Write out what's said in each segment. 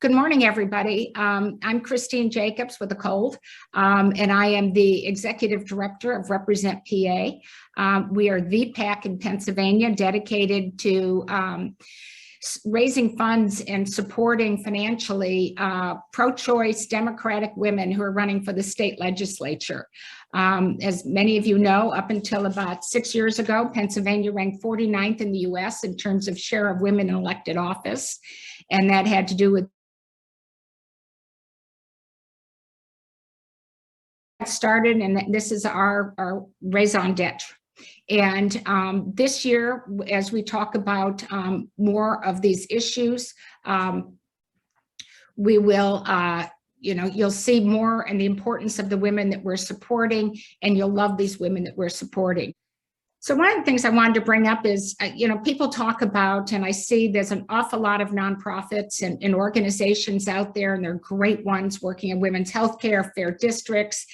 Good morning, everybody. I'm Christine Jacobs with a cold, and I am the Executive Director of Represent PA. We are the PAC in Pennsylvania dedicated to raising funds and supporting financially pro-choice Democratic women who are running for the state legislature. As many of you know, up until about 6 years ago, Pennsylvania ranked 49th in the US in terms of share of women in elected office. And that had to do with started, and this is our raison d'etre. And this year, as we talk about more of these issues, we will, you'll see more and the importance of the women that we're supporting, and you'll love these women that we're supporting. So one of the things I wanted to bring up is, people talk about, and I see there's an awful lot of nonprofits and organizations out there, and they're great ones working in women's healthcare, fair districts,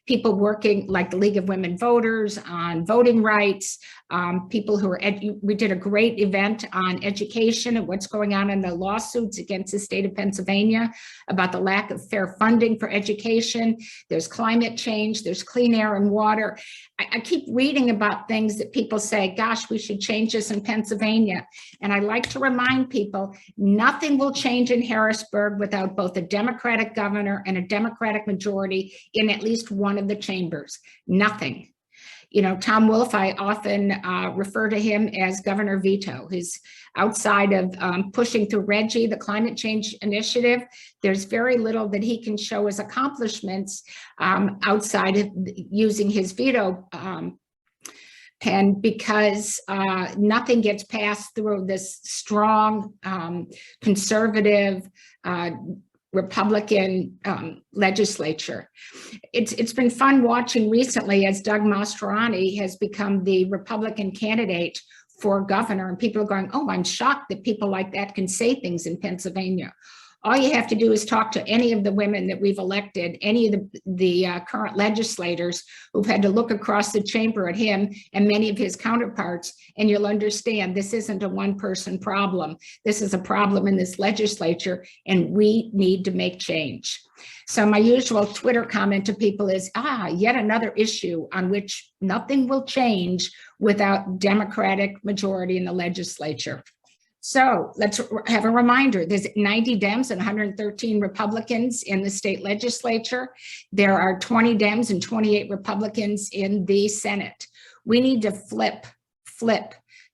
people working like the League of Women Voters on voting rights, people who are, we did a great event on education and what's going on in the lawsuits against the state of Pennsylvania about the lack of fair funding for education. There's climate change, there's clean air and water. I keep reading about things that people say, gosh, we should change this in Pennsylvania. And I like to remind people, nothing will change in Harrisburg without both a Democratic governor and a Democratic majority in at least one of the chambers. Nothing. Tom Wolf, I often refer to him as Governor Veto. He's outside of pushing through Reggie, the climate change initiative. There's very little that he can show as accomplishments outside of using his veto pen, because nothing gets passed through this strong conservative Republican legislature. It's been fun watching recently as Doug Mastriani has become the Republican candidate for governor, and people are going, oh, I'm shocked that people like that can say things in Pennsylvania. All you have to do is talk to any of the women that we've elected, any of the current legislators who've had to look across the chamber at him and many of his counterparts, and you'll understand this isn't a one-person problem. This is a problem in this legislature, and we need to make change. So my usual Twitter comment to people is, yet another issue on which nothing will change without Democratic majority in the legislature. So let's have a reminder. There's 90 Dems and 113 Republicans in the state legislature. There are 20 Dems and 28 Republicans in the Senate. We need to flip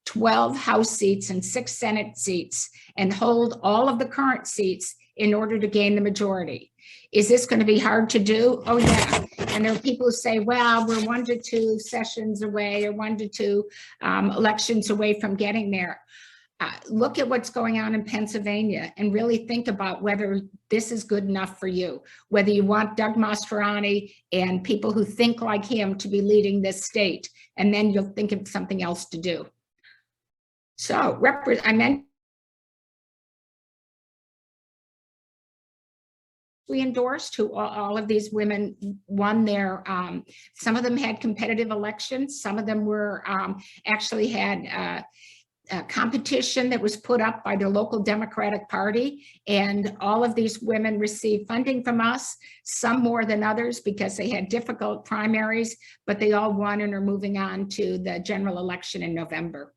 12 House seats and 6 Senate seats and hold all of the current seats in order to gain the majority. Is this going to be hard to do? Oh, yeah. And there are people who say, well, we're 1 to 2 sessions away or 1 to 2 elections away from getting there. Look at what's going on in Pennsylvania and really think about whether this is good enough for you, whether you want Doug Mastriani and people who think like him to be leading this state, and then you'll think of something else to do. So I mentioned we endorsed who all of these women won their, some of them had competitive elections, some of them were actually had competition that was put up by the local Democratic Party, and all of these women received funding from us, some more than others because they had difficult primaries, but they all won and are moving on to the general election in November.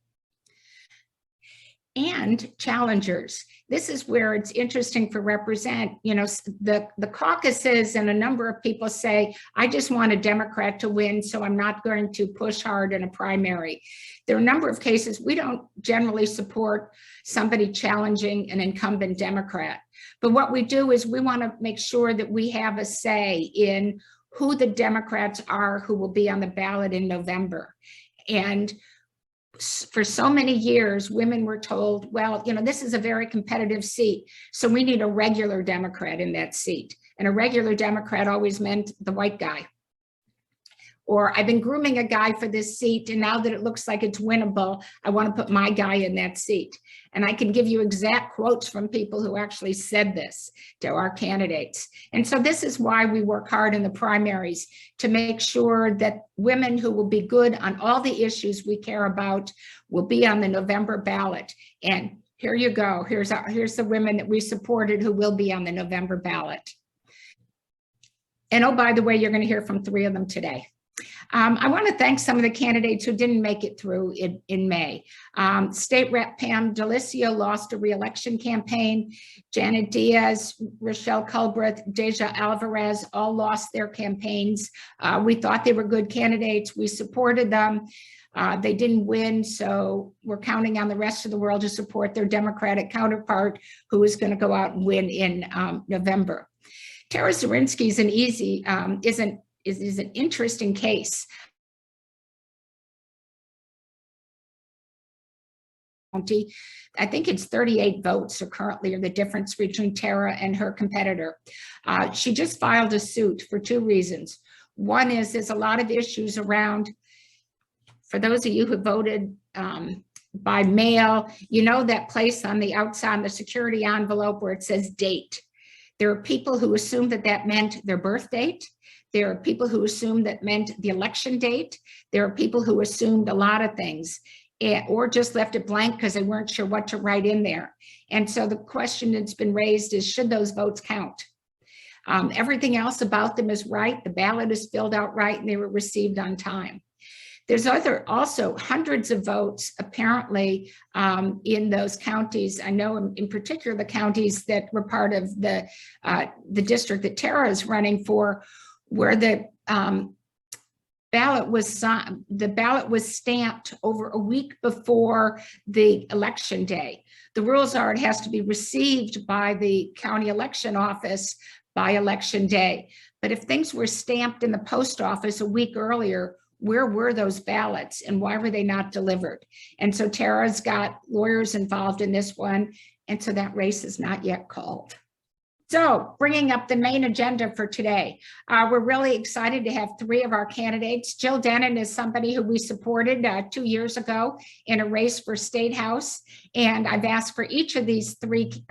And challengers. This is where it's interesting for Represent. The caucuses and a number of people say, I just want a Democrat to win, so I'm not going to push hard in a primary. There are a number of cases we don't generally support somebody challenging an incumbent Democrat. But what we do is we want to make sure that we have a say in who the Democrats are who will be on the ballot in November. And for so many years, women were told, well, this is a very competitive seat, so we need a regular Democrat in that seat. And a regular Democrat always meant the white guy. Or I've been grooming a guy for this seat, and now that it looks like it's winnable, I want to put my guy in that seat. And I can give you exact quotes from people who actually said this to our candidates. And so this is why we work hard in the primaries, to make sure that women who will be good on all the issues we care about will be on the November ballot. And Here you go. Here's the women that we supported who will be on the November ballot. And oh, by the way, you're going to hear from 3 of them today. I want to thank some of the candidates who didn't make it through in May. State Rep Pam Delicio lost a re-election campaign. Janet Diaz, Rochelle Culbreth, Deja Alvarez all lost their campaigns. We thought they were good candidates. We supported them. They didn't win, so we're counting on the rest of the world to support their Democratic counterpart, who is going to go out and win in November. Tara Zirinsky is an interesting case. I think it's 38 votes are currently the difference between Tara and her competitor. She just filed a suit for 2 reasons. One is there's a lot of issues around, for those of you who voted by mail, you know that place on the outside, the security envelope where it says date. There are people who assumed that that meant their birth date. There are people who assumed that meant the election date. There are people who assumed a lot of things, or just left it blank because they weren't sure what to write in there. And so the question that's been raised is, should those votes count? Everything else about them is right. The ballot is filled out right, and they were received on time. There's also hundreds of votes apparently in those counties. I know in particular the counties that were part of the district that Tara is running for, where the ballot was stamped over a week before the election day. The rules are it has to be received by the county election office by election day. But if things were stamped in the post office a week earlier, where were those ballots and why were they not delivered? And so Tara's got lawyers involved in this one. And so that race is not yet called. So bringing up the main agenda for today, we're really excited to have 3 of our candidates. Jill Dennin is somebody who we supported 2 years ago in a race for State House. And I've asked for each of these 3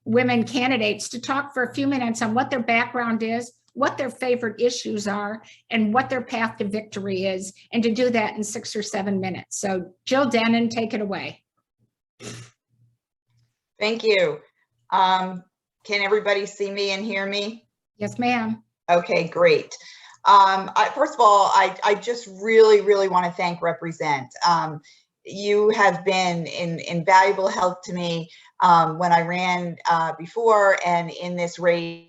women candidates to talk for a few minutes on what their background is, what their favorite issues are, and what their path to victory is, and to do that in 6 or 7 minutes. So Jill Dennin, take it away. Thank you. Can everybody see me and hear me? Yes, ma'am. Okay, great. First of all, I just really want to thank Represent. You have been invaluable help to me when I ran before and in this race.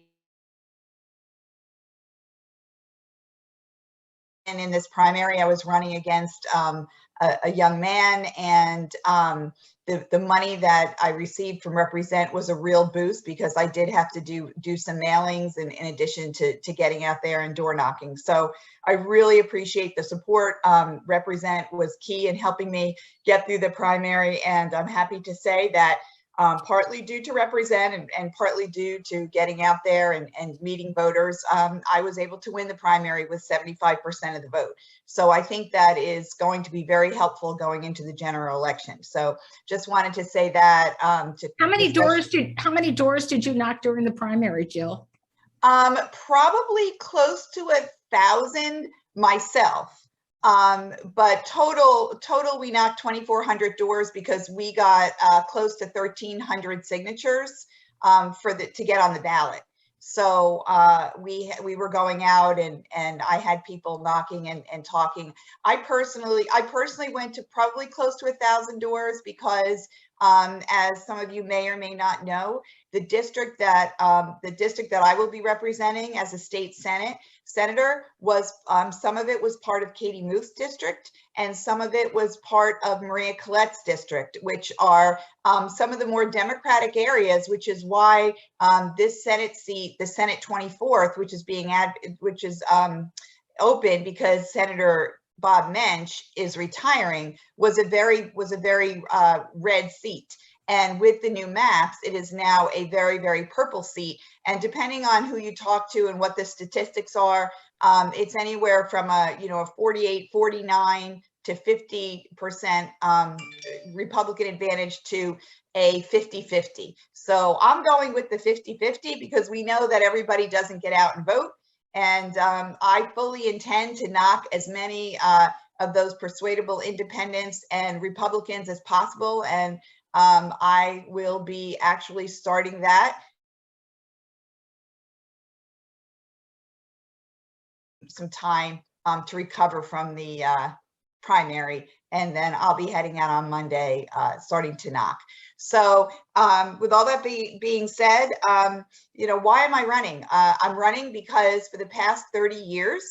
And in this primary, I was running against a young man, and the money that I received from Represent was a real boost because I did have to do some mailings in addition to getting out there and door knocking. So I really appreciate the support. Represent was key in helping me get through the primary, and I'm happy to say that partly due to Represent and partly due to getting out there and meeting voters, I was able to win the primary with 75% of the vote. So I think that is going to be very helpful going into the general election. So just wanted to say that. How many doors did you knock during the primary, Jill? Probably close to 1,000 myself. But total we knocked 2,400 doors because we got close to 1,300 signatures to get on the ballot. So we were going out and I had people knocking and talking. I personally went to probably close to 1,000 doors because as some of you may or may not know, the district that I will be representing as a state senator was some of it was part of Katie Muth's district, and some of it was part of Maria Collette's district, which are some of the more Democratic areas, which is why this Senate seat, the Senate 24th, which is open because Senator Bob Mensch is retiring, was a very red seat. And with the new maps, it is now a very purple seat. And depending on who you talk to and what the statistics are, it's anywhere from a 48, 49 to 50% Republican advantage to a 50-50. So I'm going with the 50-50 because we know that everybody doesn't get out and vote. And I fully intend to knock as many of those persuadable independents and Republicans as possible. And I will be actually starting that some time to recover from the primary, and then I'll be heading out on Monday, starting to knock. So with all that being said, why am I running? I'm running because for the past 30 years,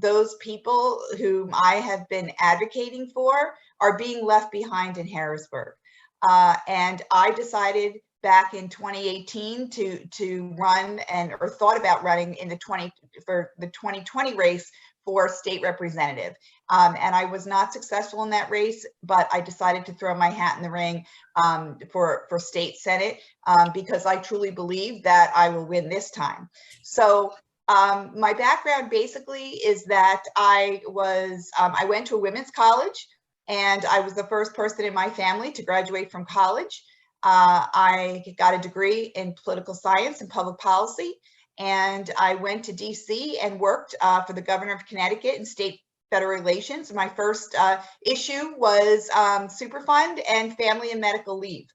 those people whom I have been advocating for are being left behind in Harrisburg. And I decided back in 2018 to run or thought about running in the 2020 race for state representative. And I was not successful in that race, but I decided to throw my hat in the ring for state senate because I truly believe that I will win this time. So my background basically is that I went to a women's college, and I was the first person in my family to graduate from college. I got a degree in political science and public policy, and I went to DC and worked for the governor of Connecticut in state federal relations. My first issue was Superfund and family and medical leave.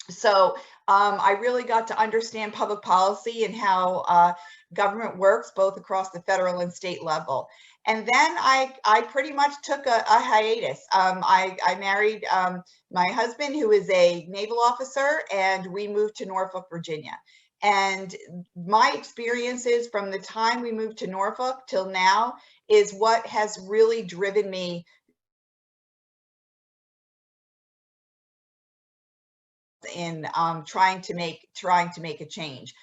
So I really got to understand public policy and how government works both across the federal and state level. And then I pretty much took a hiatus. I married my husband, who is a naval officer, and we moved to Norfolk, Virginia. And my experiences from the time we moved to Norfolk till now is what has really driven me in trying to make a change.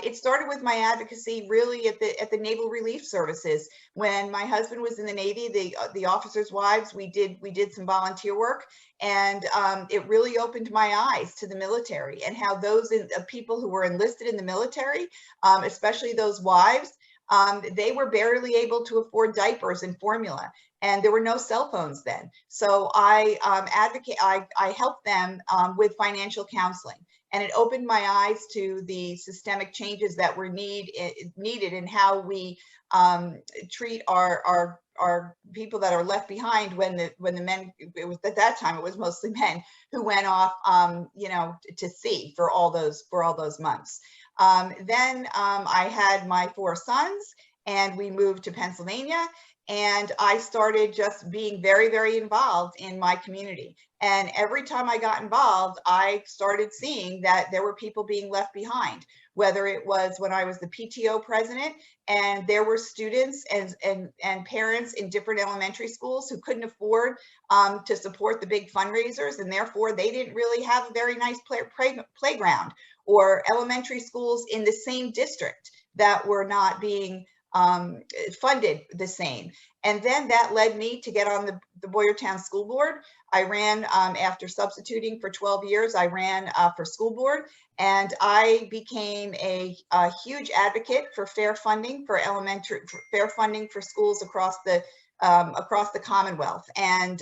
It started with my advocacy really at the Naval Relief Services. When my husband was in the Navy, the officers' wives, we did some volunteer work, and it really opened my eyes to the military and how those people who were enlisted in the military, especially those wives, they were barely able to afford diapers and formula, and there were no cell phones then. So I helped them with financial counseling, and it opened my eyes to the systemic changes that were needed in how we treat our people that are left behind when the men, it was at that time, it was mostly men who went off to sea for all those months. Then I had my 4 sons, and we moved to Pennsylvania, and I started just being very, very involved in my community. And every time I got involved, I started seeing that there were people being left behind, whether it was when I was the PTO president, and there were students and parents in different elementary schools who couldn't afford to support the big fundraisers, and therefore they didn't really have a very nice playground, or elementary schools in the same district that were not being funded the same. And then that led me to get on the Boyertown School Board. I ran, after substituting for 12 years, I ran for school board, and I became a huge advocate for fair funding for fair funding for schools across the Commonwealth, and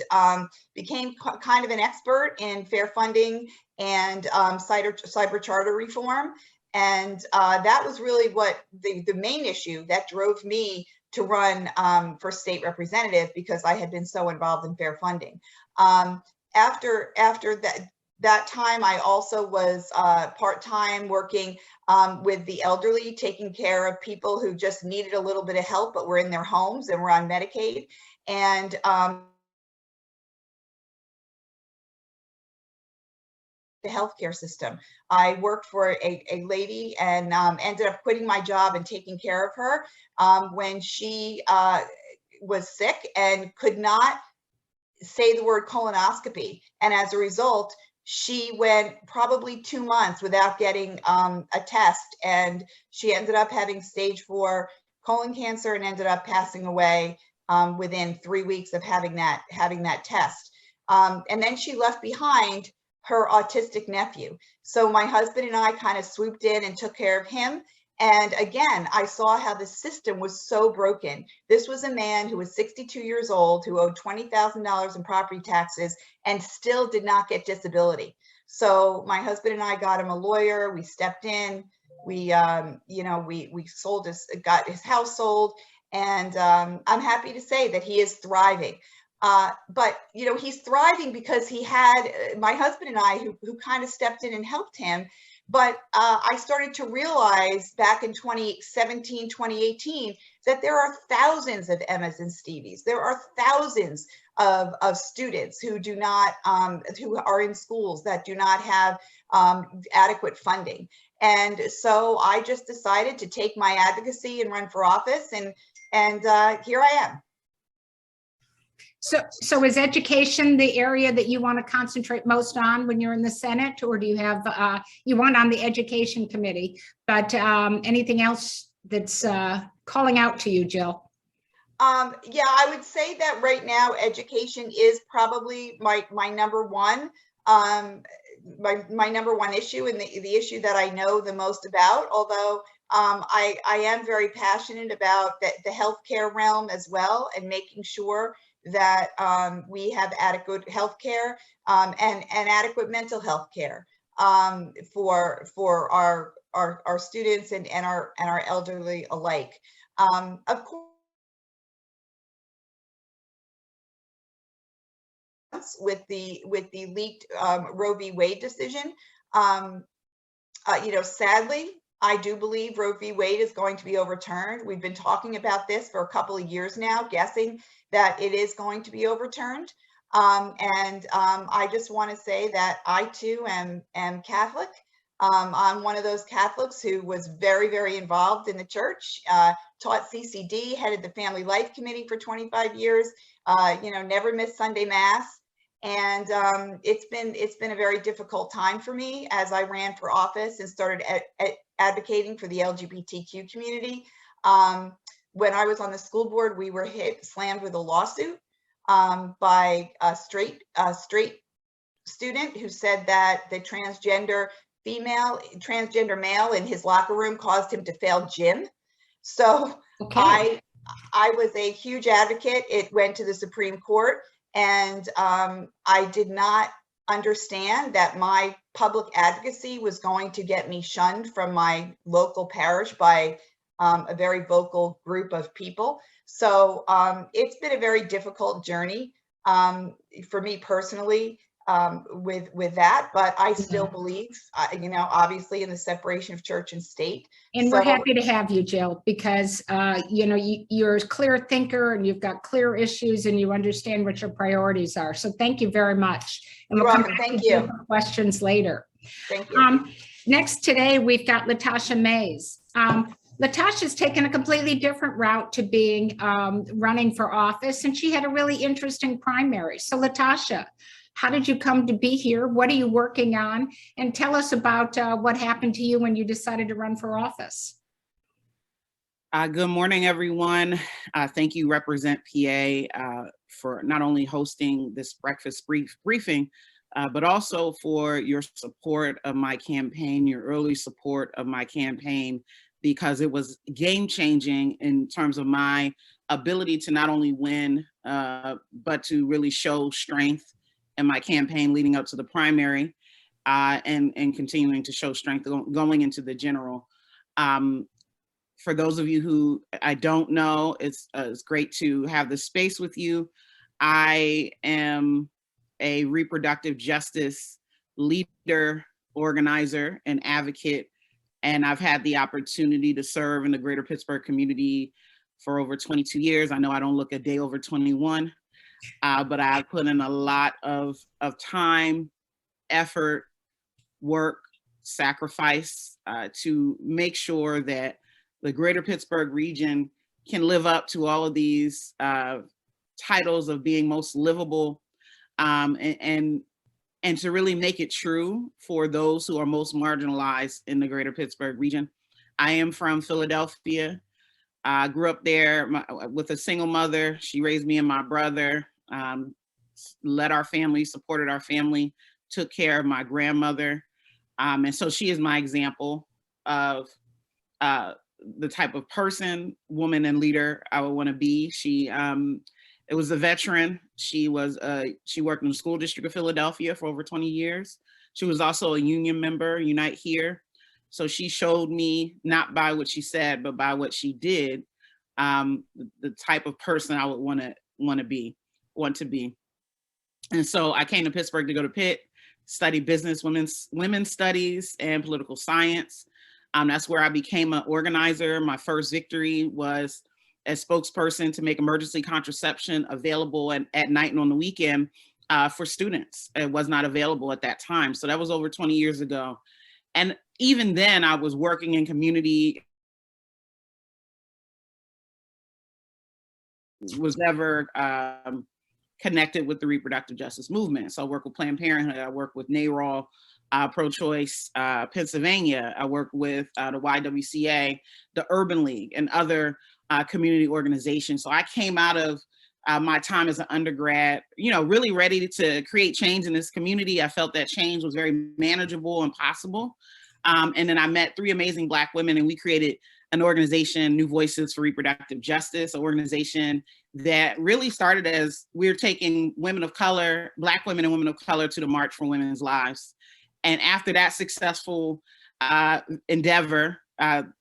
became kind of an expert in fair funding and cyber charter reform. And that was really what the main issue that drove me to run for state representative, because I had been so involved in fair funding. After that time, I also was part-time working with the elderly, taking care of people who just needed a little bit of help, but were in their homes and were on Medicaid. And the healthcare system. I worked for a lady, and ended up quitting my job and taking care of her when she was sick and could not say the word colonoscopy. And as a result, she went probably 2 months without getting a test, and she ended up having stage 4 colon cancer and ended up passing away within 3 weeks of having that test. And then she left behind her autistic nephew. So my husband and I kind of swooped in and took care of him. And again, I saw how the system was so broken. This was a man who was 62 years old, who owed $20,000 in property taxes and still did not get disability. So my husband and I got him a lawyer. We stepped in. We got his house sold, and I'm happy to say that he is thriving. But he's thriving because he had my husband and I who kind of stepped in and helped him. But I started to realize back in 2017, 2018, that there are thousands of Emmas and Stevies. There are thousands of students who do not, who are in schools that do not have adequate funding. And so I just decided to take my advocacy and run for office, and here I am. So is education the area that you want to concentrate most on when you're in the Senate, or do you have, you want on the education committee, but anything else that's calling out to you, Jill? Yeah, I would say that right now education is probably my number one, my number one issue, and the issue that I know the most about, although I am very passionate about the healthcare realm as well, and making sure that we have adequate healthcare and adequate mental health care for our students and our elderly alike. Of course, with the leaked Roe v. Wade decision, sadly, I do believe Roe v. Wade is going to be overturned. We've been talking about this for a couple of years now, guessing that it is going to be overturned. I just want to say that I too am Catholic. I'm one of those Catholics who was very, very involved in the church, taught CCD, headed the Family Life Committee for 25 years, never missed Sunday Mass. And it's been a very difficult time for me as I ran for office and started advocating for the LGBTQ community. When I was on the school board, we were slammed with a lawsuit by a straight student who said that the transgender male in his locker room caused him to fail gym. So okay. I was a huge advocate. It went to the Supreme Court, and I did not understand that my public advocacy was going to get me shunned from my local parish by a very vocal group of people. So it's been a very difficult journey for me personally with that, but I still believe, obviously in the separation of church and state. And we're happy to have you, Jill, because you're a clear thinker and you've got clear issues and you understand what your priorities are. So thank you very much. And we'll come back to you for questions later. Thank you. Next today, we've got Latasha Mays. Latasha's taken a completely different route to being running for office, and she had a really interesting primary. So Latasha, how did you come to be here? What are you working on? And tell us about what happened to you when you decided to run for office. Good morning, everyone. Thank you, Represent PA, for not only hosting this breakfast briefing, but also for your support of my campaign, your early support of my campaign, because it was game-changing in terms of my ability to not only win, but to really show strength in my campaign leading up to the primary, and continuing to show strength going into the general. For those of you who I don't know, it's great to have this space with you. I am a reproductive justice leader, organizer, and advocate, and I've had the opportunity to serve in the greater Pittsburgh community for over 22 years. I know I don't look a day over 21, but I've put in a lot of time, effort, work, sacrifice to make sure that the greater Pittsburgh region can live up to all of these titles of being most livable, and to really make it true for those who are most marginalized in the greater Pittsburgh region. I am from Philadelphia. I grew up there with a single mother. She raised me and my brother, led our family, supported our family, took care of my grandmother. And so she is my example of the type of person, woman, and leader I would want to be. She it was a veteran. She worked in the school district of Philadelphia for over 20 years. She was also a union member, Unite Here. So she showed me, not by what she said, but by what she did, the type of person I would want to be. want to be. And so I came to Pittsburgh to go to Pitt, study business, women's studies, and political science. That's where I became an organizer. My first victory was as spokesperson to make emergency contraception available at night and on the weekend for students. It was not available at that time. So that was over 20 years ago. And even then I was working in community, was never connected with the reproductive justice movement. So I work with Planned Parenthood, I work with NARAL, Pro-Choice Pennsylvania, I work with the YWCA, the Urban League, and other community organizations. So I came out of my time as an undergrad, really ready to create change in this community. I felt that change was very manageable and possible. And then I met 3 amazing Black women, and we created an organization, New Voices for Reproductive Justice, an organization that really started as we're taking women of color, Black women and women of color, to the March for Women's Lives. And after that successful endeavor, the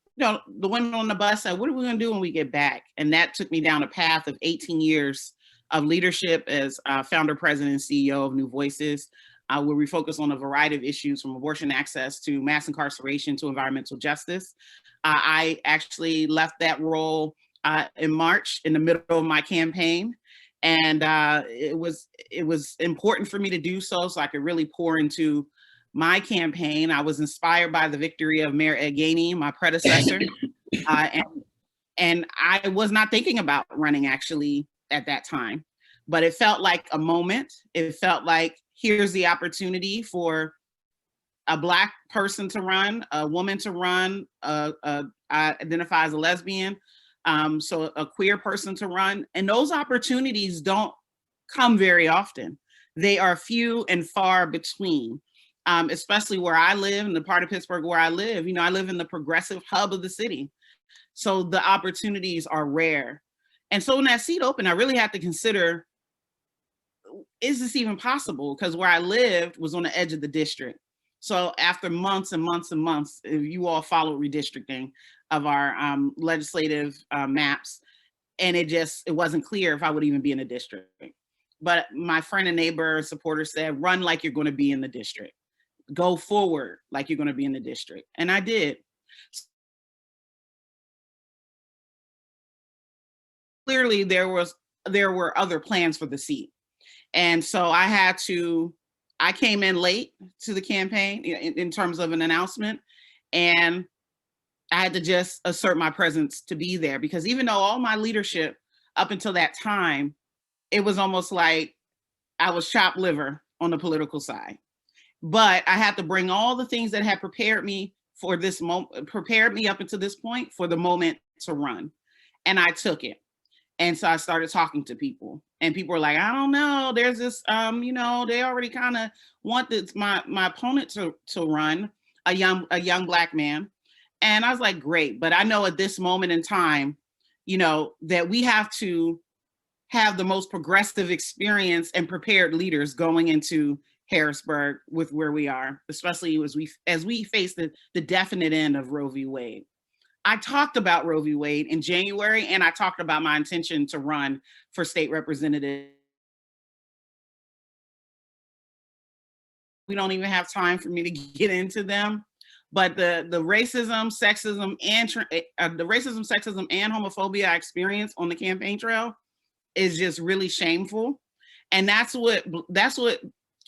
women on the bus said, what are we gonna do when we get back? And that took me down a path of 18 years of leadership as founder, president, and CEO of New Voices, where we focus on a variety of issues from abortion access to mass incarceration to environmental justice. I actually left that role in March, in the middle of my campaign. And it was important for me to do so I could really pour into my campaign. I was inspired by the victory of Mayor Allegheny, my predecessor. And I was not thinking about running actually at that time, but it felt like a moment. It felt like, here's the opportunity for a Black person to run, a woman to run, I identify as a lesbian, so a queer person to run. And those opportunities don't come very often. They are few and far between, especially where I live, in the part of Pittsburgh where I live. I live in the progressive hub of the city. So the opportunities are rare. And so when that seat opened, I really had to consider, is this even possible? Because where I lived was on the edge of the district. So after months and months and months, if you all follow redistricting of our legislative maps, and it wasn't clear if I would even be in the district. But my friend and neighbor and supporter said, run like you're going to be in the district. Go forward like you're going to be in the district. And I did. Clearly, there were other plans for the seat. And so I came in late to the campaign in terms of an announcement, and I had to just assert my presence to be there, because even though all my leadership up until that time, it was almost like I was chopped liver on the political side. But I had to bring all the things that had prepared me for this moment, prepared me up until this point for the moment to run. And I took it. And so I started talking to people, and people were like, I don't know, there's this, they already kind of want this, my opponent to run, a young Black man. And I was like, great. But I know at this moment in time, that we have to have the most progressive experience and prepared leaders going into Harrisburg with where we are, especially as we face the definite end of Roe v. Wade. I talked about Roe v. Wade in January, and I talked about my intention to run for state representative. We don't even have time for me to get into them, but the racism, sexism, and homophobia I experienced on the campaign trail is just really shameful. And that's what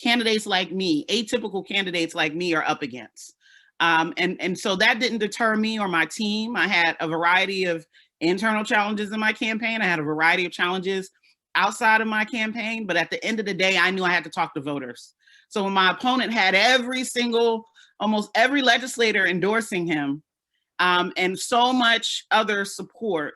candidates like me, atypical candidates like me, are up against. And so that didn't deter me or my team. I had a variety of internal challenges in my campaign. I had a variety of challenges outside of my campaign, but at the end of the day, I knew I had to talk to voters. So when my opponent had almost every legislator endorsing him, and so much other support,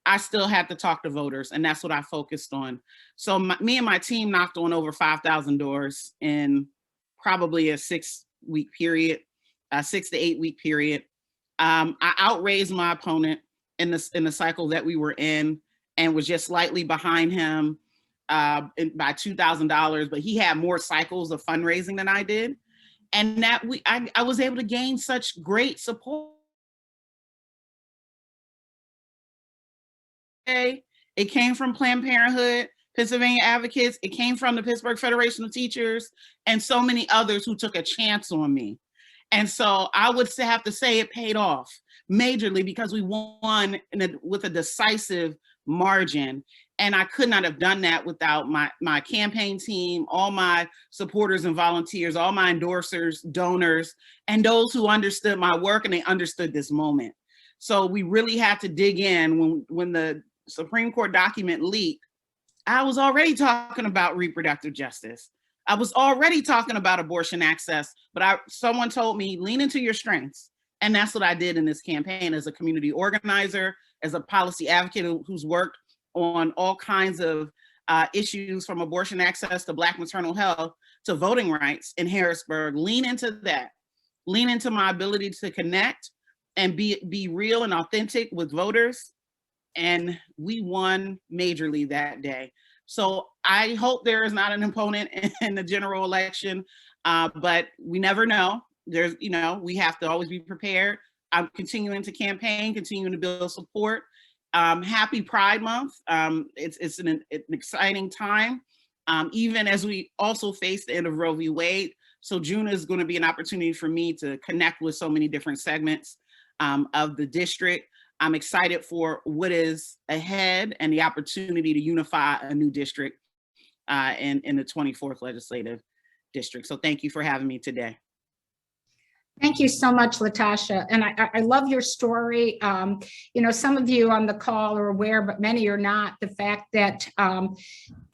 I still had to talk to voters, and that's what I focused on. So me and my team knocked on over 5,000 doors in probably a 6-week period. 6 to 8 week period. I outraised my opponent in the cycle that we were in, and was just slightly behind him by $2,000, but he had more cycles of fundraising than I did. And that I was able to gain such great support. It came from Planned Parenthood, Pennsylvania advocates. It came from the Pittsburgh Federation of Teachers and so many others who took a chance on me. And so I would have to say it paid off majorly because we won with a decisive margin. And I could not have done that without my campaign team, all my supporters and volunteers, all my endorsers, donors, and those who understood my work and they understood this moment. So we really had to dig in. When the Supreme Court document leaked, I was already talking about reproductive justice. I was already talking about abortion access, but someone told me, lean into your strengths. And that's what I did in this campaign as a community organizer, as a policy advocate who's worked on all kinds of issues from abortion access to Black maternal health to voting rights in Harrisburg. Lean into that. Lean into my ability to connect and be real and authentic with voters. And we won majorly that day. So I hope there is not an opponent in the general election, but we never know. We have to always be prepared. I'm continuing to campaign, continuing to build support. Happy Pride Month. It's an exciting time, even as we also face the end of Roe v. Wade. So June is going to be an opportunity for me to connect with so many different segments of the district. I'm excited for what is ahead and the opportunity to unify a new district in the 24th legislative district. So thank you for having me today. Thank you so much, Latasha. And I love your story. Some of you on the call are aware, but many are not, the fact that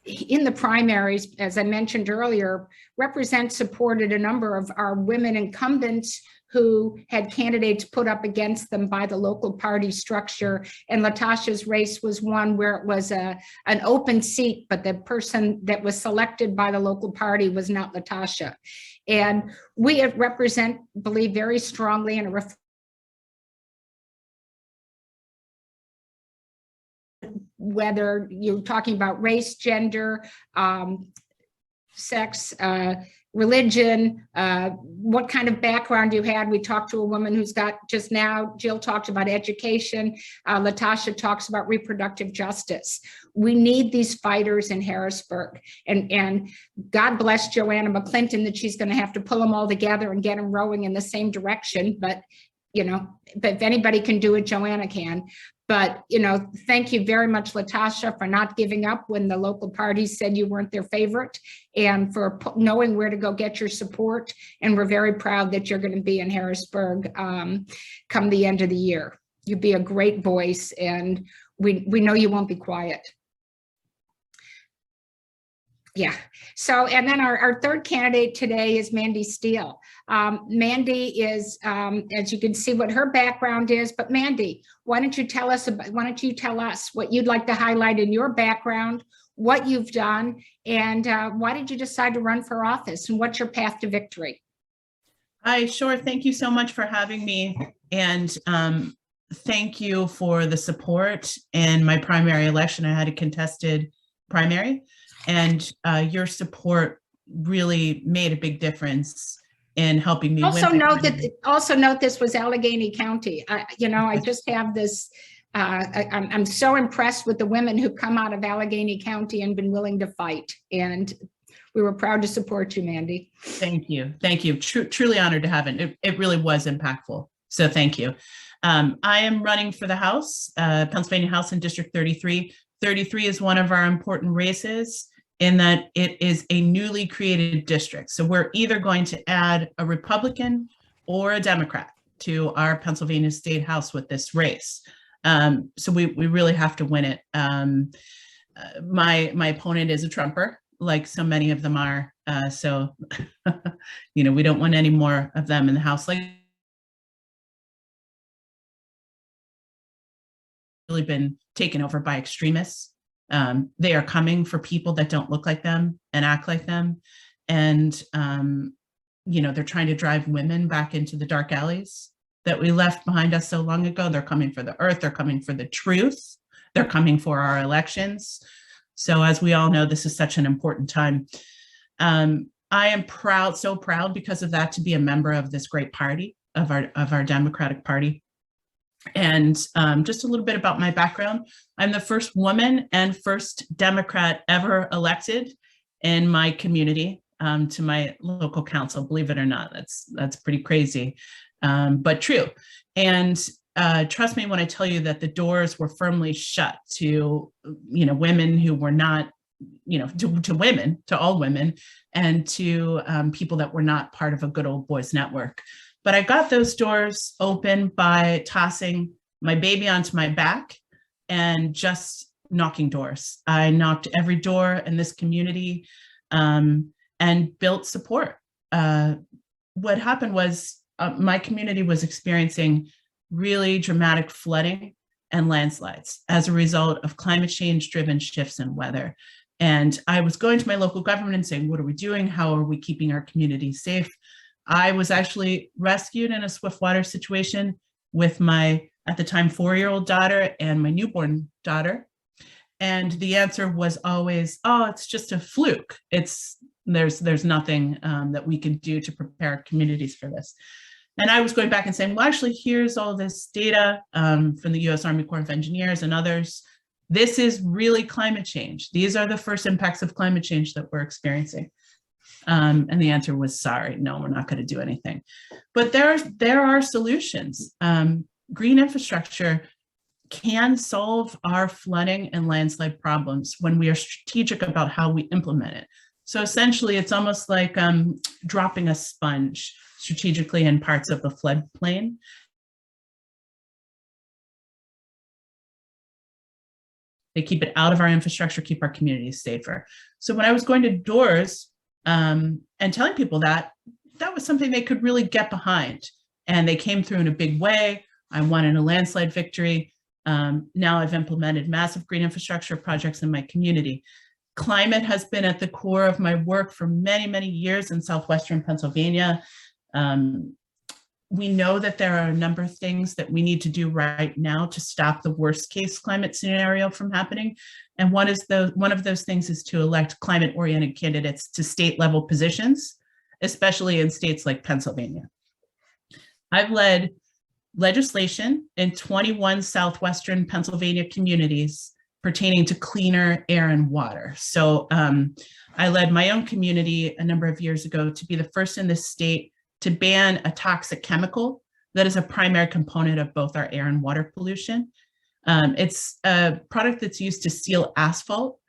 in the primaries, as I mentioned earlier, Represent supported a number of our women incumbents who had candidates put up against them by the local party structure. And Latasha's race was one where it was an open seat, but the person that was selected by the local party was not Latasha. And we at Represent believe very strongly in whether you're talking about race, gender, sex, religion, what kind of background you had. We talked to a woman who's got just now, Jill talked about education, Latasha talks about reproductive justice. We need these fighters in Harrisburg, and God bless Joanna McClinton that she's gonna have to pull them all together and get them rowing in the same direction, but if anybody can do it, Joanna can. But, thank you very much, Latasha, for not giving up when the local parties said you weren't their favorite, and for knowing where to go get your support. And we're very proud that you're going to be in Harrisburg come the end of the year. You'll be a great voice, and we know you won't be quiet. Yeah. So, and then our third candidate today is Mandy Steele. Mandy is, as you can see, what her background is. But Mandy, why don't you tell us what you'd like to highlight in your background, what you've done, and why did you decide to run for office, and what's your path to victory? Hi, sure. Thank you so much for having me, and thank you for the support in my primary election. I had a contested primary. And your support really made a big difference in helping me. Also note this was Allegheny County. I just have this. I'm so impressed with the women who come out of Allegheny County and been willing to fight. And we were proud to support you, Mandy. Thank you. Thank you. Truly honored to have it. It really was impactful. So thank you. I am running for the House, Pennsylvania House in District 33. 33 is one of our important races, in that it is a newly created district. So we're either going to add a Republican or a Democrat to our Pennsylvania State House with this race. So we really have to win it. My opponent is a Trumper, like so many of them are. So, we don't want any more of them in the House. Like, really been taken over by extremists. They are coming for people that don't look like them and act like them. And, they're trying to drive women back into the dark alleys that we left behind us so long ago. They're coming for the earth. They're coming for the truth. They're coming for our elections. So as we all know, this is such an important time. I am proud, so proud because of that, to be a member of this great party, of our Democratic Party. And just a little bit about my background. I'm the first woman and first Democrat ever elected in my community to my local council. Believe it or not, that's pretty crazy, but true. And trust me when I tell you that the doors were firmly shut to, women who were not, to women, to all women, and to people that were not part of a good old boys network. But I got those doors open by tossing my baby onto my back and just knocking doors. I knocked every door in this community and built support. What happened was my community was experiencing really dramatic flooding and landslides as a result of climate change driven shifts in weather. And I was going to my local government and saying, what are we doing? How are we keeping our community safe? I was actually rescued in a swift water situation with my, at the time, 4-year-old daughter and my newborn daughter. And the answer was always, oh, it's just a fluke. There's nothing that we can do to prepare communities for this. And I was going back and saying, well, actually, here's all this data from the U.S. Army Corps of Engineers and others. This is really climate change. These are the first impacts of climate change that we're experiencing. And the answer was, sorry, no, we're not going to do anything. But there are solutions. Green infrastructure can solve our flooding and landslide problems when we are strategic about how we implement it. So essentially, it's almost like dropping a sponge strategically in parts of the floodplain. They keep it out of our infrastructure, keep our communities safer. So when I was going to doors and telling people that was something they could really get behind. And they came through in a big way. I won in a landslide victory. Now I've implemented massive green infrastructure projects in my community. Climate has been at the core of my work for many, many years in Southwestern Pennsylvania. We know that there are a number of things that we need to do right now to stop the worst case climate scenario from happening. And one of those things is to elect climate-oriented candidates to state level positions, especially in states like Pennsylvania. I've led legislation in 21 Southwestern Pennsylvania communities pertaining to cleaner air and water. So I led my own community a number of years ago to be the first in this state to ban a toxic chemical that is a primary component of both our air and water pollution. It's a product that's used to seal asphalt,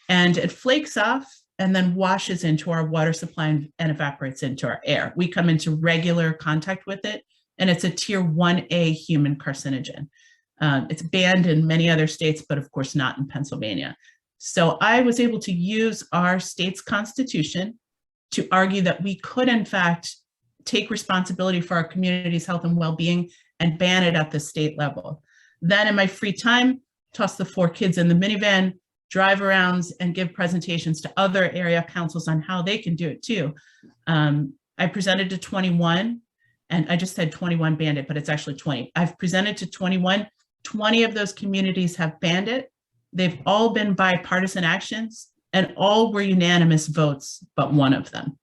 and it flakes off and then washes into our water supply and evaporates into our air. We come into regular contact with it, and it's a tier 1A human carcinogen. It's banned in many other states, but of course not in Pennsylvania. So I was able to use our state's constitution to argue that we could, in fact, take responsibility for our community's health and well-being and ban it at the state level. Then in my free time, toss the 4 kids in the minivan, drive around and give presentations to other area councils on how they can do it too. I presented to 21, and I just said 21 banned it, but it's actually 20. I've presented to 21. 20 of those communities have banned it. They've all been bipartisan actions and all were unanimous votes, but one of them.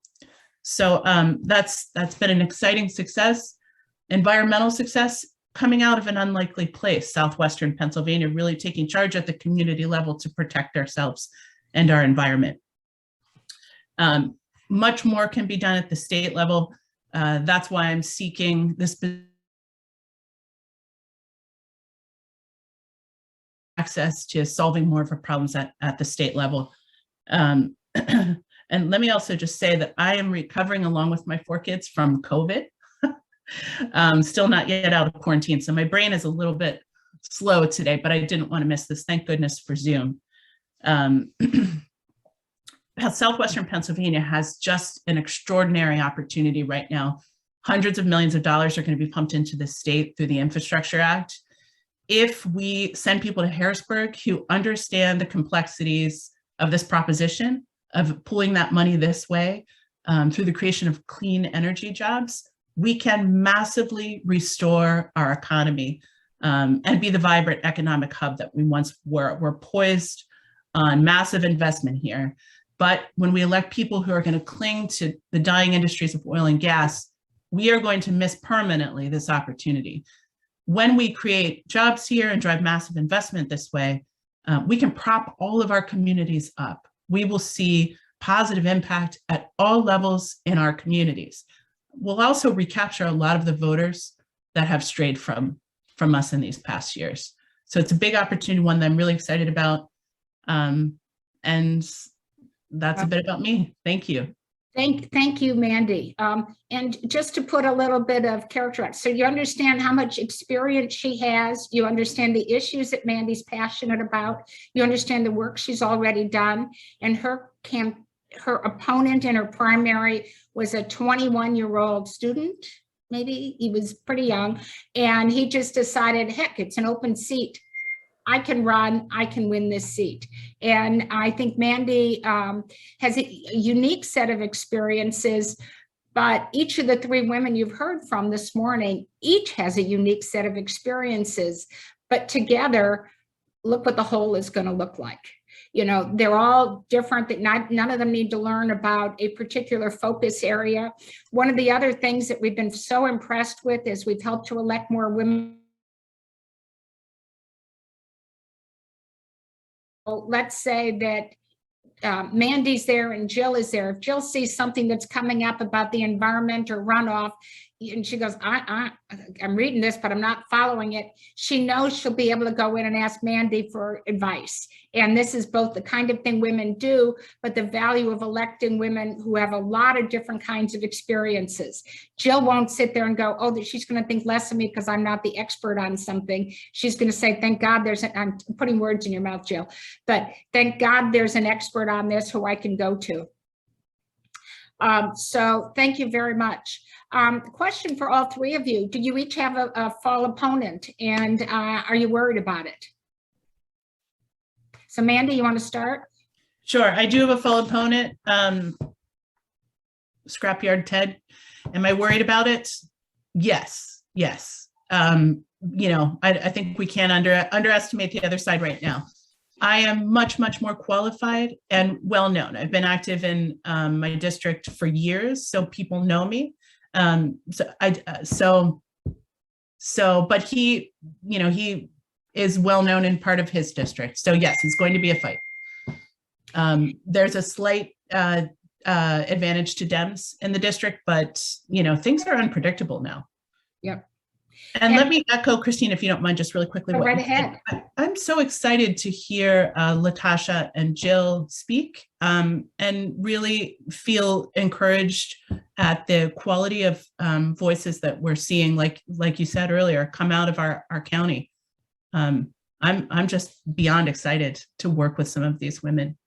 So that's been an exciting success, environmental success coming out of an unlikely place, Southwestern Pennsylvania, really taking charge at the community level to protect ourselves and our environment. Much more can be done at the state level. That's why I'm seeking this access to solving more of our problems at the state level. And let me also just say that I am recovering along with my 4 kids from COVID. Still not yet out of quarantine. So my brain is a little bit slow today, but I didn't want to miss this. Thank goodness for Zoom. Southwestern Pennsylvania has just an extraordinary opportunity right now. Hundreds of millions of dollars are going to be pumped into the state through the Infrastructure Act. If we send people to Harrisburg who understand the complexities of this proposition, of pulling that money this way through the creation of clean energy jobs, we can massively restore our economy and be the vibrant economic hub that we once were. We're poised on massive investment here. But when we elect people who are going to cling to the dying industries of oil and gas, we are going to miss permanently this opportunity. when we create jobs here and drive massive investment this way, we can prop all of our communities up. We will see positive impact at all levels in our communities. We'll also recapture a lot of the voters that have strayed from us in these past years. So it's a big opportunity, one that I'm really excited about. And that's a bit about me. Thank you. Thank you, Mandy. And just to put a little bit of character, so you understand how much experience she has, you understand the issues that Mandy's passionate about, you understand the work she's already done, and her opponent in her primary was a 21-year-old student, maybe, he was pretty young, and he just decided, heck, it's an open seat. I can run, I can win this seat. And I think Mandy has a unique set of experiences, but each of the three women you've heard from this morning, each has a unique set of experiences, but together, look what the whole is gonna look like. You know, they're all different, that none of them need to learn about a particular focus area. One of the other things that we've been so impressed with is we've helped to elect more women. Let's say that Mandy's there and Jill is there. If Jill sees something that's coming up about the environment or runoff, and she goes, I'm reading this, but I'm not following it, she knows she'll be able to go in and ask Mandy for advice. And this is both the kind of thing women do, but the value of electing women who have a lot of different kinds of experiences. Jill won't sit there and go, oh, she's going to think less of me because I'm not the expert on something. She's going to say, thank God there's I'm putting words in your mouth, Jill, but thank God there's an expert on this who I can go to. So thank you very much. Question for all three of you. Do you each have a fall opponent, and are you worried about it? So Mandy, you want to start? Sure, I do have a fall opponent, Scrapyard Ted. Am I worried about it? Yes, yes. You know, I think we can't underestimate the other side right now. I am much, much more qualified and well-known. I've been active in my district for years, so people know me. But he, you know, he is well-known in part of his district. So yes, it's going to be a fight. There's a slight advantage to Dems in the district, but, you know, things are unpredictable now. Yep. And let me echo, Christine, if you don't mind, just really quickly. Go right ahead. I'm so excited to hear Latasha and Jill speak and really feel encouraged at the quality of voices that we're seeing, like you said earlier, come out of our county. I'm just beyond excited to work with some of these women.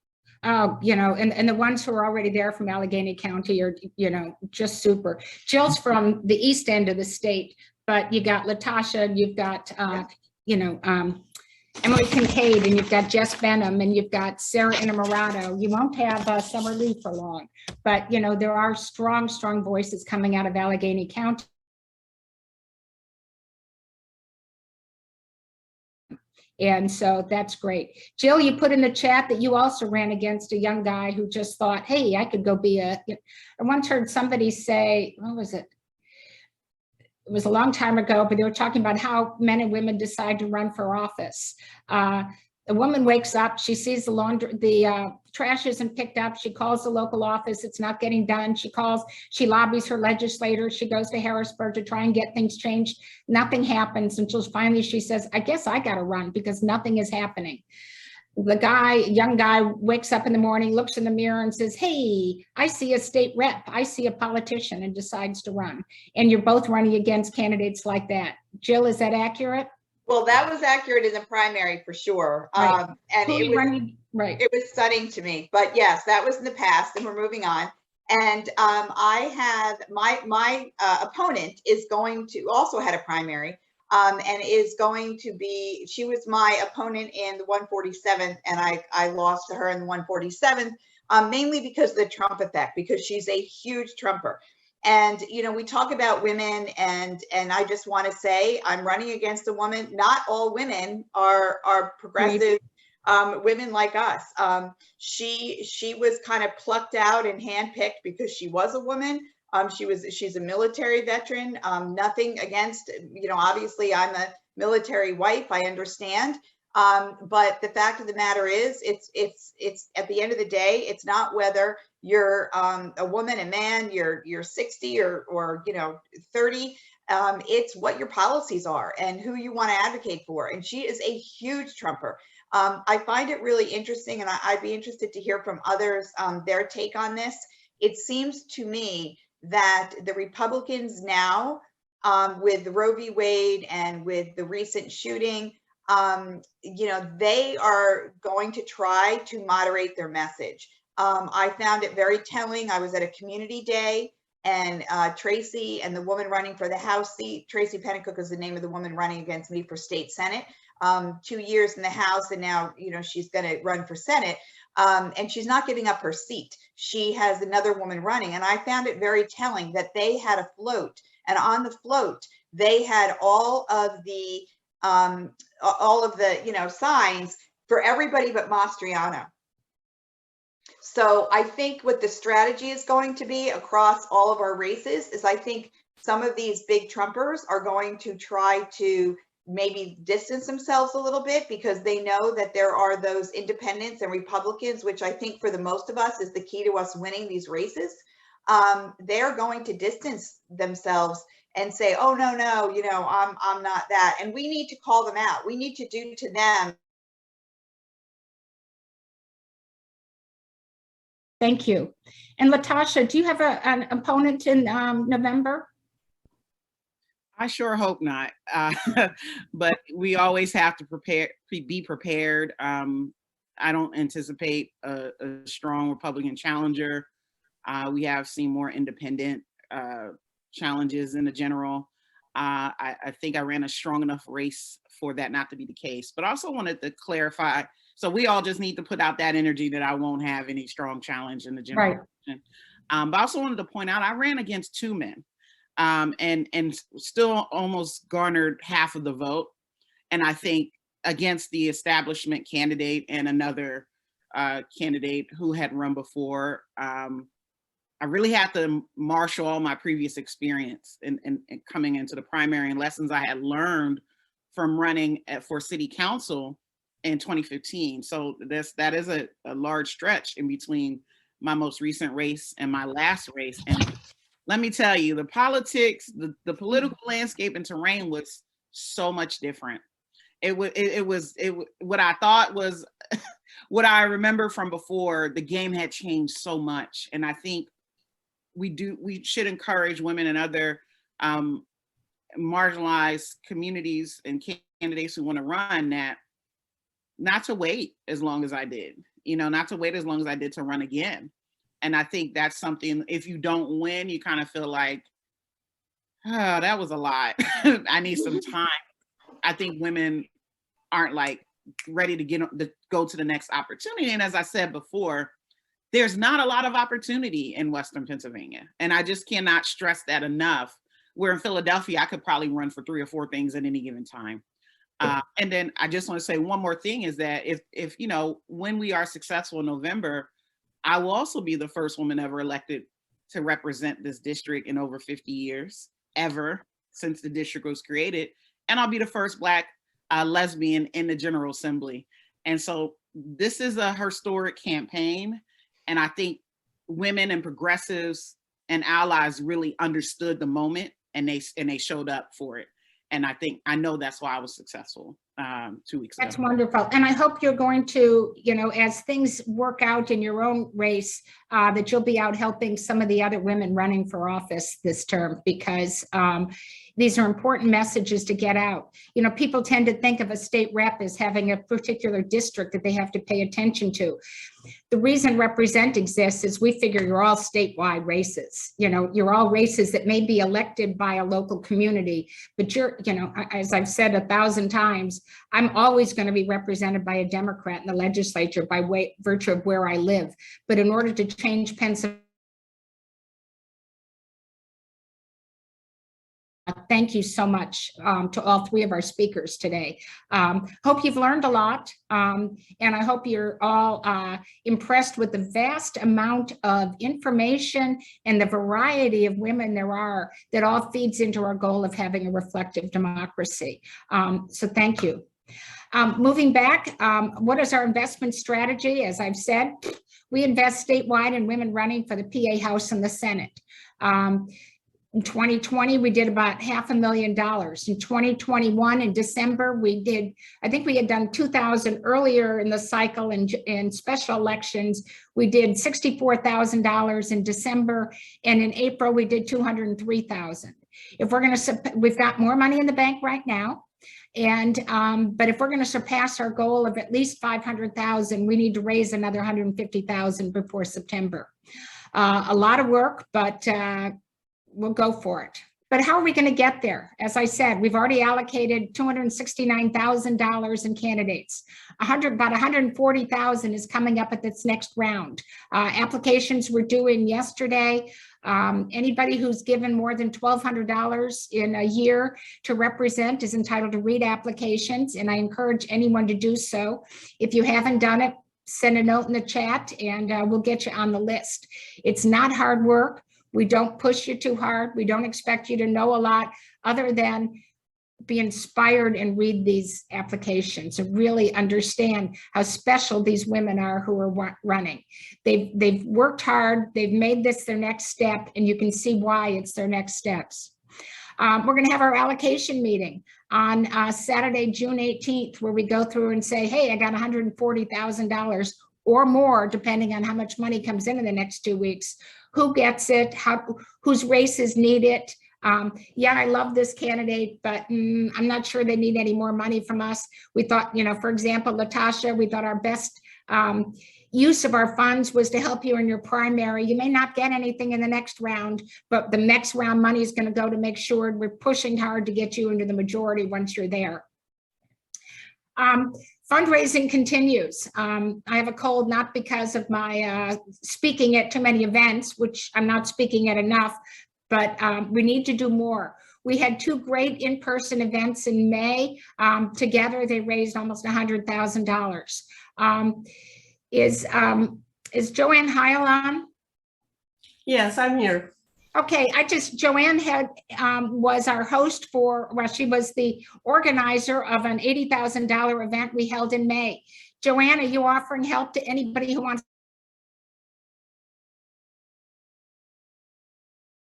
You know, and the ones who are already there from Allegheny County are, you know, just super. Jill's from the east end of the state, but you got Latasha, and you've got, you know, Emily Kincaid, and you've got Jess Benham, and you've got Sarah Innamorato. You won't have Summer Lee for long, but, you know, there are strong, strong voices coming out of Allegheny County. And so that's great. Jill, you put in the chat that you also ran against a young guy who just thought, hey, I could go be a, I once heard somebody say, what was it? It was a long time ago, but they were talking about how men and women decide to run for office. The woman wakes up, she sees the trash isn't picked up, she calls the local office, it's not getting done, she lobbies her legislator, she goes to Harrisburg to try and get things changed, nothing happens until finally she says, I guess I gotta run because nothing is happening. The young guy wakes up in the morning, looks in the mirror and says, hey, I see a state rep, I see a politician, and decides to run. And you're both running against candidates like that. Jill, is that accurate? Well, that was accurate in the primary for sure. Right. And it was stunning to me, but yes, that was in the past and we're moving on. And I have my opponent is going to also had a primary and is going to be, she was my opponent in the 147th and I lost to her in the 147th, mainly because of the Trump effect, because she's a huge Trumper. And, you know, we talk about women and I just want to say I'm running against a woman. Not all women are progressive women like us. She was kind of plucked out and handpicked because she was a woman. She's a military veteran. Nothing against, obviously I'm a military wife, I understand. But the fact of the matter is, it's at the end of the day, it's not whether you're a woman, a man, you're 60 or 30. It's what your policies are and who you want to advocate for. And she is a huge Trumper. I find it really interesting, and I'd be interested to hear from others their take on this. It seems to me that the Republicans now, with Roe v. Wade and with the recent shooting, they are going to try to moderate their message. I found it very telling. I was at a community day, and Tracy and the woman running for the House seat, Tracy Pennicook is the name of the woman running against me for state Senate, 2 years in the House, and now, she's going to run for Senate. And she's not giving up her seat. She has another woman running. And I found it very telling that they had a float, and on the float, they had all of the signs for everybody but Mastriano. So I think what the strategy is going to be across all of our races is, I think some of these big Trumpers are going to try to maybe distance themselves a little bit, because they know that there are those independents and Republicans, which I think for the most of us is the key to us winning these races. They're going to distance themselves and say, oh, no, I'm not that. And we need to call them out. We need to do to them. Thank you. And Latasha, do you have an opponent in November? I sure hope not, but we always have to be prepared. I don't anticipate a strong Republican challenger. We have seen more independent challenges in the general. I think I ran a strong enough race for that not to be the case, but I also wanted to clarify. So we all just need to put out that energy that I won't have any strong challenge in the general election. But I also wanted to point out I ran against 2 men. And still almost garnered half of the vote. And I think against the establishment candidate and another candidate who had run before, I really had to marshal all my previous experience and coming into the primary and lessons I had learned from running for city council in 2015. So that is a large stretch in between my most recent race and my last race. And let me tell you, the politics, the political landscape and terrain was so much different. It was what I thought was what I remember from before. The game had changed so much, and I think we should encourage women and other marginalized communities and candidates who want to run that not to wait as long as I did. Not to wait as long as I did to run again. And I think that's something, if you don't win, you kind of feel like, oh, that was a lot. I need some time. I think women aren't like ready to go to the next opportunity. And as I said before, there's not a lot of opportunity in Western Pennsylvania. And I just cannot stress that enough. Where in Philadelphia, I could probably run for 3 or 4 things at any given time. And then I just want to say one more thing is that if when we are successful in November, I will also be the first woman ever elected to represent this district in over 50 years, ever, since the district was created. And I'll be the first Black lesbian in the General Assembly. And so this is a historic campaign. And I think women and progressives and allies really understood the moment, and they showed up for it. And I know that's why I was successful 2 weeks ago. That's wonderful. And I hope you're going to, as things work out in your own race, that you'll be out helping some of the other women running for office this term, because these are important messages to get out. People tend to think of a state rep as having a particular district that they have to pay attention to. The reason Represent exists is we figure you're all statewide races. You're all races that may be elected by a local community, but you're, as I've said 1,000 times, I'm always going to be represented by a Democrat in the legislature by virtue of where I live. But in order to change Pennsylvania, thank you so much to all three of our speakers today. Hope you've learned a lot, and I hope you're all impressed with the vast amount of information and the variety of women there are that all feeds into our goal of having a reflective democracy. So thank you. Moving back, what is our investment strategy? As I've said, we invest statewide in women running for the PA House and the Senate. In 2020, we did about $500,000. In 2021, in December, we did, I think we had done 2,000 earlier in the cycle in special elections. We did $64,000 in December, and in April, we did 203,000. If we're going to, we've got more money in the bank right now. And but if we're going to surpass our goal of at least 500,000, we need to raise another 150,000 before September. A lot of work, but we'll go for it. But how are we going to get there? As I said, we've already allocated $269,000 in candidates. About 140,000 is coming up at this next round. Applications were due in yesterday. Anybody who's given more than $1,200 in a year to represent is entitled to read applications, and I encourage anyone to do so. If you haven't done it, send a note in the chat and we'll get you on the list. It's not hard work. We don't push you too hard. We don't expect you to know a lot other than be inspired and read these applications and really understand how special these women are who are running. They've worked hard. They've made this their next step, and you can see why it's their next steps. We're going to have our allocation meeting on Saturday, June 18th, where we go through and say, hey, I got $140,000 or more, depending on how much money comes in the next 2 weeks. Who gets it? Whose races need it? Yeah, I love this candidate, but I'm not sure they need any more money from us. We thought, you know, for example, Latasha, we thought our best use of our funds was to help you in your primary. You may not get anything in the next round, but the next round money is going to go to make sure we're pushing hard to get you into the majority once you're there. Fundraising continues. I have a cold, not because of my speaking at too many events, which I'm not speaking at enough, but we need to do more. We had 2 great in-person events in May. Together, they raised almost $100,000. Is Joanne Heil on? Yes, I'm here. Okay, Joanne was our host for, well, she was the organizer of an $80,000 event we held in May. Joanne, are you offering help to anybody who wants?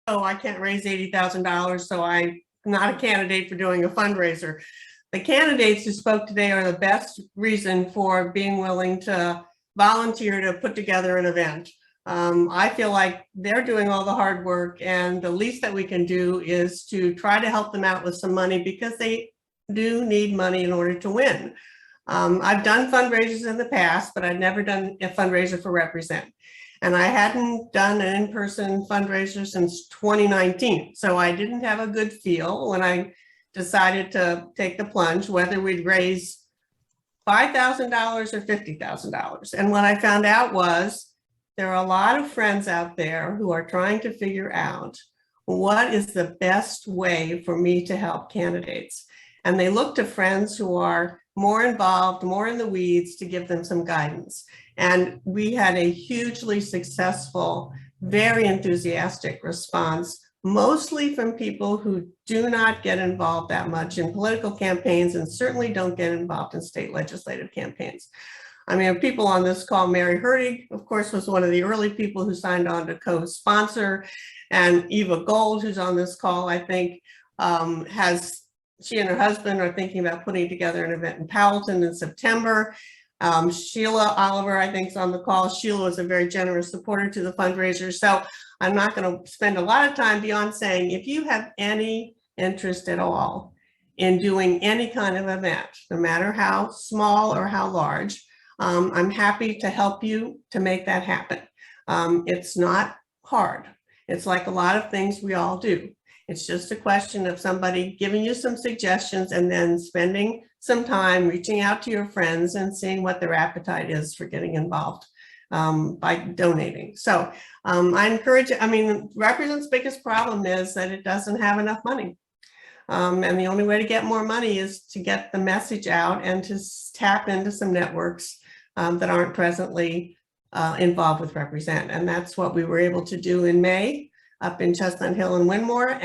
Oh, I can't raise $80,000, so I'm not a candidate for doing a fundraiser. The candidates who spoke today are the best reason for being willing to volunteer to put together an event. I feel like they're doing all the hard work, and the least that we can do is to try to help them out with some money, because they do need money in order to win. I've done fundraisers in the past, but I've never done a fundraiser for Represent. And I hadn't done an in-person fundraiser since 2019. So I didn't have a good feel when I decided to take the plunge, whether we'd raise $5,000 or $50,000. And what I found out was there are a lot of friends out there who are trying to figure out what is the best way for me to help candidates. And they look to friends who are more involved, more in the weeds, to give them some guidance. And we had a hugely successful, very enthusiastic response, mostly from people who do not get involved that much in political campaigns and certainly don't get involved in state legislative campaigns. I mean, people on this call, Mary Hurtig, of course, was one of the early people who signed on to co-sponsor, and Eva Gold, who's on this call, I think, she and her husband are thinking about putting together an event in Powelton in September. Sheila Oliver, I think, is on the call. Sheila was a very generous supporter to the fundraiser. So I'm not going to spend a lot of time beyond saying, if you have any interest at all in doing any kind of event, no matter how small or how large, I'm happy to help you to make that happen. It's not hard. It's like a lot of things we all do. It's just a question of somebody giving you some suggestions and then spending some time reaching out to your friends and seeing what their appetite is for getting involved by donating. So I encourage, I mean, Represent's biggest problem is that it doesn't have enough money. And the only way to get more money is to get the message out and to tap into some networks that aren't presently involved with Represent. And that's what we were able to do in May up in Chestnut Hill and Winmore.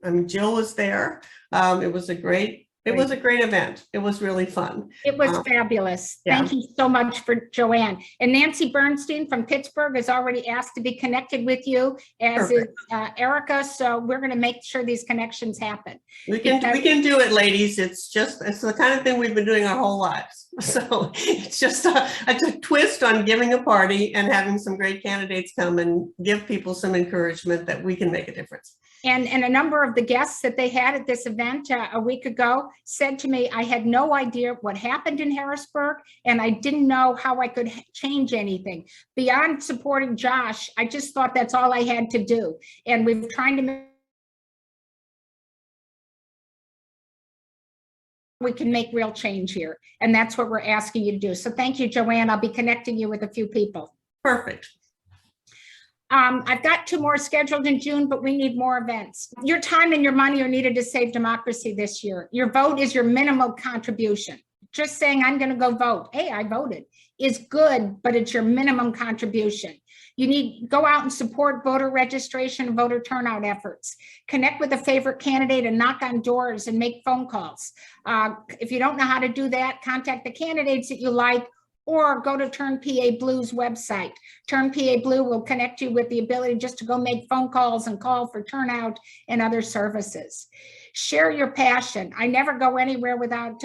And Jill was there. It was a great event. It was really fun. It was fabulous. Yeah. Thank you so much for Joanne. And Nancy Bernstein from Pittsburgh has already asked to be connected with you, as is Erica. So we're going to make sure these connections happen. We can do it, ladies. It's the kind of thing we've been doing our whole lives. So it's just a twist on giving a party and having some great candidates come and give people some encouragement that we can make a difference. And a number of the guests that they had at this event a week ago said to me, I had no idea what happened in Harrisburg, and I didn't know how I could change anything. Beyond supporting Josh, I just thought that's all I had to do. And we're trying to we can make real change here. And that's what we're asking you to do. So thank you, Joanne. I'll be connecting you with a few people. Perfect. I've got 2 more scheduled in June, but we need more events. Your time and your money are needed to save democracy this year. Your vote is your minimal contribution. Just saying, I'm going to go vote. Hey, I voted is good, but it's your minimum contribution. You need to go out and support voter registration and voter turnout efforts. Connect with a favorite candidate and knock on doors and make phone calls. If you don't know how to do that, contact the candidates that you like, or go to Turn PA Blue's website. Turn PA Blue will connect you with the ability just to go make phone calls and call for turnout and other services. Share your passion. I never go anywhere without,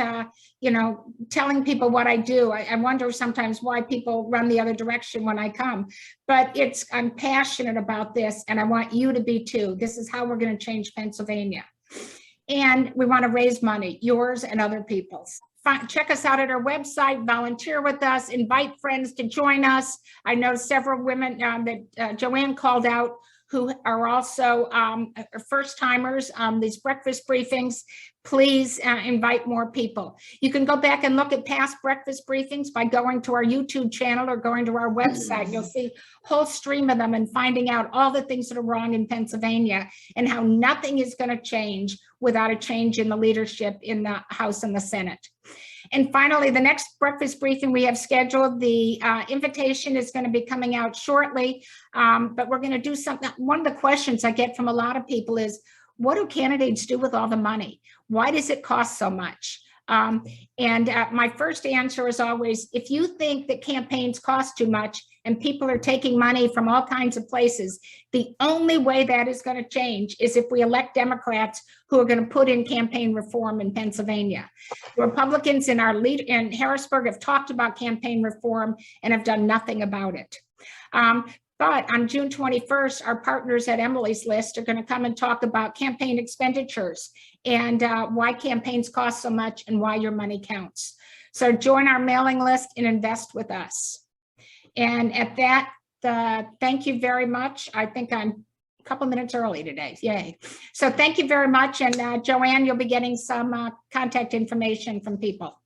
telling people what I do. I wonder sometimes why people run the other direction when I come, but I'm passionate about this, and I want you to be too. This is how we're going to change Pennsylvania. And we want to raise money, yours and other people's. Check us out at our website, volunteer with us, invite friends to join us. I know several women that Joanne called out who are also first timers, these breakfast briefings. Please invite more people. You can go back and look at past breakfast briefings by going to our YouTube channel or going to our website. You'll see a whole stream of them and finding out all the things that are wrong in Pennsylvania and how nothing is going to change without a change in the leadership in the House and the Senate. And finally, the next breakfast briefing we have scheduled, the invitation is going to be coming out shortly, but we're going to do something. One of the questions I get from a lot of people is, what do candidates do with all the money? Why does it cost so much? My first answer is always, if you think that campaigns cost too much and people are taking money from all kinds of places, the only way that is going to change is if we elect Democrats who are going to put in campaign reform in Pennsylvania. The Republicans in Harrisburg have talked about campaign reform and have done nothing about it. But on June 21st, our partners at Emily's List are going to come and talk about campaign expenditures and why campaigns cost so much and why your money counts. So join our mailing list and invest with us. And at that, thank you very much. I think I'm a couple minutes early today. Yay. So thank you very much. And Joanne, you'll be getting some contact information from people.